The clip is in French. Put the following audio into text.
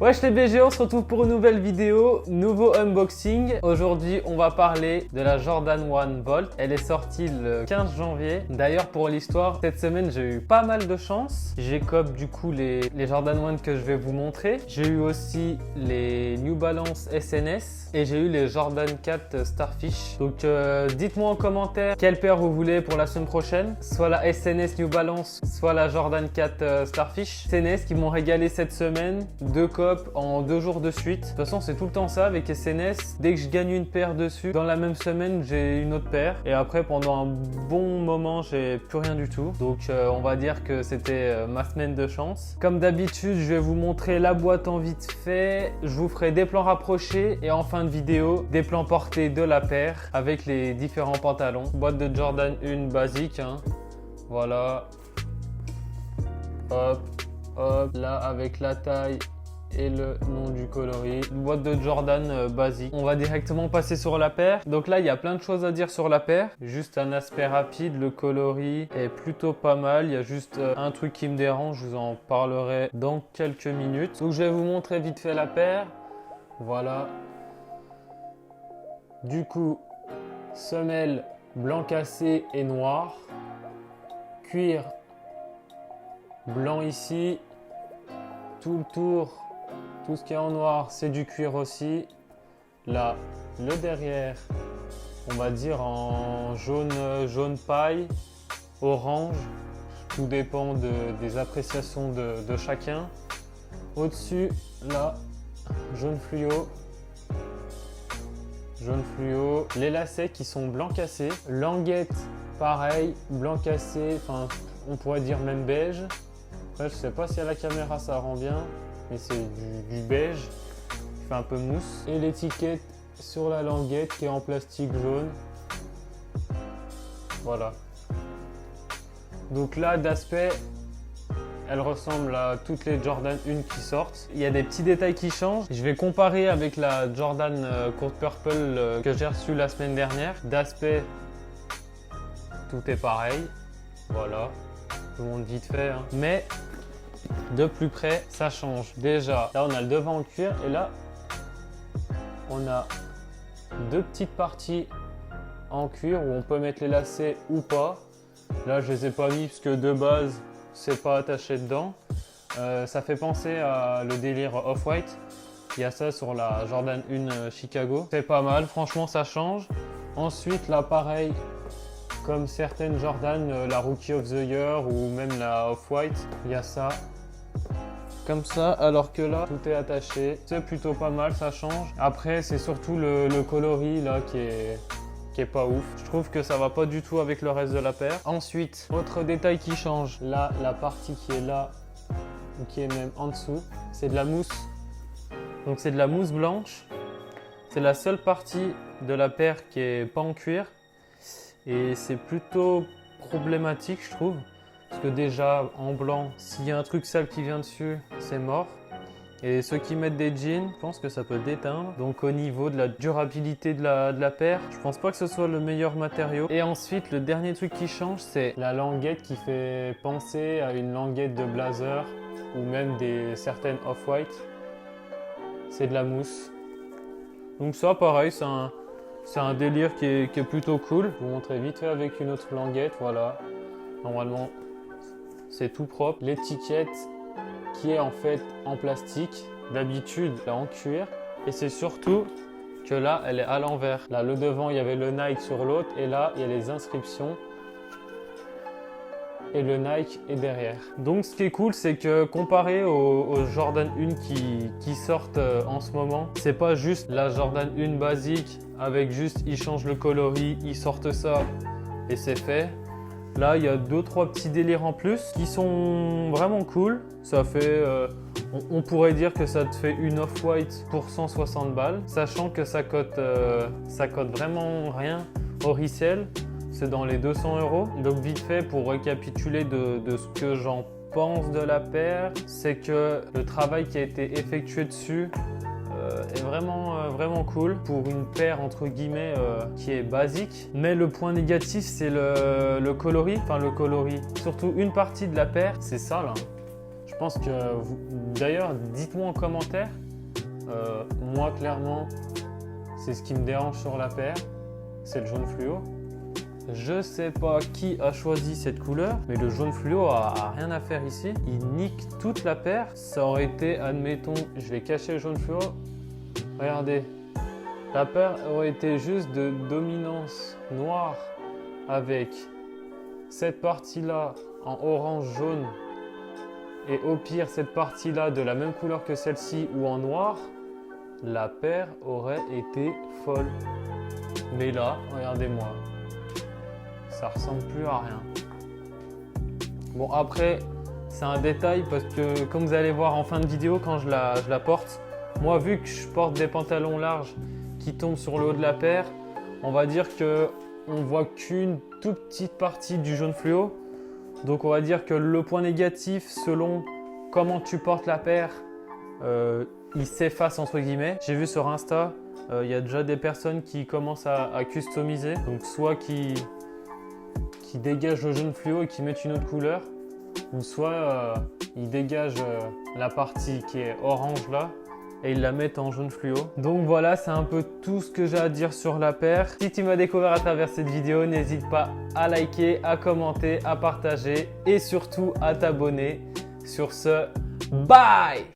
Wesh les BG, on se retrouve pour une nouvelle vidéo, nouveau unboxing. Aujourd'hui, on va parler de la Jordan 1 Volt. Elle est sortie le 15 janvier. D'ailleurs, pour l'histoire, cette semaine, j'ai eu pas mal de chance. J'ai cop du coup les Jordan 1 que je vais vous montrer. J'ai eu aussi les New Balance SNS et j'ai eu les Jordan 4 Starfish. Donc, dites-moi en commentaire quelle paire vous voulez pour la semaine prochaine. Soit la SNS New Balance, soit la Jordan 4 Starfish. SNS qui m'ont régalé cette semaine. Deux cops en 2 jours de suite. De toute façon, c'est tout le temps ça avec SNS. Dès que je gagne une paire dessus, dans la même semaine, j'ai une autre paire. Et après, pendant un bon moment, j'ai plus rien du tout. Donc, on va dire que c'était ma semaine de chance. Comme d'habitude, je vais vous montrer la boîte en vite fait. Je vous ferai des plans rapprochés et en fin de vidéo, des plans portés de la paire avec les différents pantalons. Boîte de Jordan 1 basique. Voilà. Hop, hop. Là, avec la taille et le nom du coloris. Une boîte de Jordan basique. On va directement passer sur la paire. Donc là, il y a plein de choses à dire sur la paire. Juste un aspect rapide. Le coloris est plutôt pas mal. Il y a juste un truc qui me dérange. Je vous en parlerai dans quelques minutes. Donc je vais vous montrer vite fait la paire. Voilà. Du coup, semelle blanc cassé et noir. Cuir blanc ici. Tout le tour. Tout ce qui est en noir, c'est du cuir aussi. Là, le derrière, on va dire en jaune paille, orange. Tout dépend des appréciations de chacun. Au-dessus, là, jaune fluo. Jaune fluo. Les lacets qui sont blanc cassé. Languette, pareil, blanc cassé. Enfin, on pourrait dire même beige. Après, je sais pas si à la caméra ça rend bien. Mais c'est du beige qui fait un peu mousse. Et l'étiquette sur la languette qui est en plastique jaune. Voilà. Donc là, d'aspect, elle ressemble à toutes les Jordan 1 qui sortent. Il y a des petits détails qui changent. Je vais comparer avec la Jordan Court Purple que j'ai reçue la semaine dernière. D'aspect, tout est pareil. Voilà. Je vous montre vite fait. Mais de plus près, ça change. Déjà, là, on a le devant en cuir et là, on a deux petites parties en cuir où on peut mettre les lacets ou pas. Là, je les ai pas mis parce que de base, c'est pas attaché dedans. Ça fait penser à le délire Off-White. Il y a ça sur la Jordan 1 Chicago. C'est pas mal, franchement, ça change. Ensuite, là, pareil, comme certaines Jordan, la Rookie of the Year ou même la Off-White, il y a ça. Comme ça, alors que là, tout est attaché. C'est plutôt pas mal, ça change. Après, c'est surtout le coloris là qui est pas ouf. Je trouve que ça va pas du tout avec le reste de la paire. Ensuite, autre détail qui change. Là, la partie qui est là, ou qui est même en dessous, c'est de la mousse. Donc c'est de la mousse blanche. C'est la seule partie de la paire qui est pas en cuir. Et c'est plutôt problématique, je trouve. Parce que déjà, en blanc, s'il y a un truc sale qui vient dessus, c'est mort. Et ceux qui mettent des jeans, je pense que ça peut déteindre. Donc au niveau de la durabilité de la paire, je pense pas que ce soit le meilleur matériau. Et ensuite, le dernier truc qui change, c'est la languette qui fait penser à une languette de blazer ou même certaines off-white. C'est de la mousse. Donc ça, pareil, c'est un délire qui est plutôt cool. Je vous montrer vite fait avec une autre languette, voilà. Normalement, c'est tout propre. L'étiquette qui est en fait en plastique, d'habitude là en cuir. Et c'est surtout que là, elle est à l'envers. Là, le devant, il y avait le Nike sur l'autre. Et là, il y a les inscriptions. Et le Nike est derrière. Donc ce qui est cool, c'est que comparé aux Jordan 1 qui sortent en ce moment, c'est pas juste la Jordan 1 basique avec juste ils changent le coloris, ils sortent ça et c'est fait. Là, il y a 2-3 petits délires en plus qui sont vraiment cool. Ça fait, on pourrait dire que ça te fait une Off-White pour 160 balles, sachant que ça coûte vraiment rien au resell. C'est dans les 200 €. Donc vite fait, pour récapituler de ce que j'en pense de la paire, c'est que le travail qui a été effectué dessus est vraiment cool pour une paire entre guillemets qui est basique. Mais le point négatif, c'est le coloris. Enfin le coloris. Surtout une partie de la paire, c'est ça là. Je pense que d'ailleurs, dites-moi en commentaire. Moi, clairement, c'est ce qui me dérange sur la paire, c'est le jaune fluo. Je sais pas qui a choisi cette couleur, mais le jaune fluo a rien à faire ici. Il nique toute la paire. Ça aurait été, admettons, je vais cacher le jaune fluo. Regardez, la paire aurait été juste de dominance noire avec cette partie-là en orange jaune et au pire cette partie-là de la même couleur que celle-ci ou en noir. La paire aurait été folle. Mais là, regardez-moi. Ça ressemble plus à rien. Bon, après, c'est un détail parce que comme vous allez voir en fin de vidéo quand je la porte, moi vu que je porte des pantalons larges qui tombent sur le haut de la paire, on va dire qu'on voit qu'une toute petite partie du jaune fluo. Donc on va dire que le point négatif selon comment tu portes la paire, il s'efface entre guillemets. J'ai vu sur Insta, il y a déjà des personnes qui commencent à customiser. Donc soit qui dégagent le jaune fluo et qui mettent une autre couleur, ou soit ils dégagent la partie qui est orange là et ils la mettent en jaune fluo. Donc voilà, c'est un peu tout ce que j'ai à dire sur la paire. Si tu m'as découvert à travers cette vidéo, n'hésite pas à liker, à commenter, à partager et surtout à t'abonner. Sur ce, bye!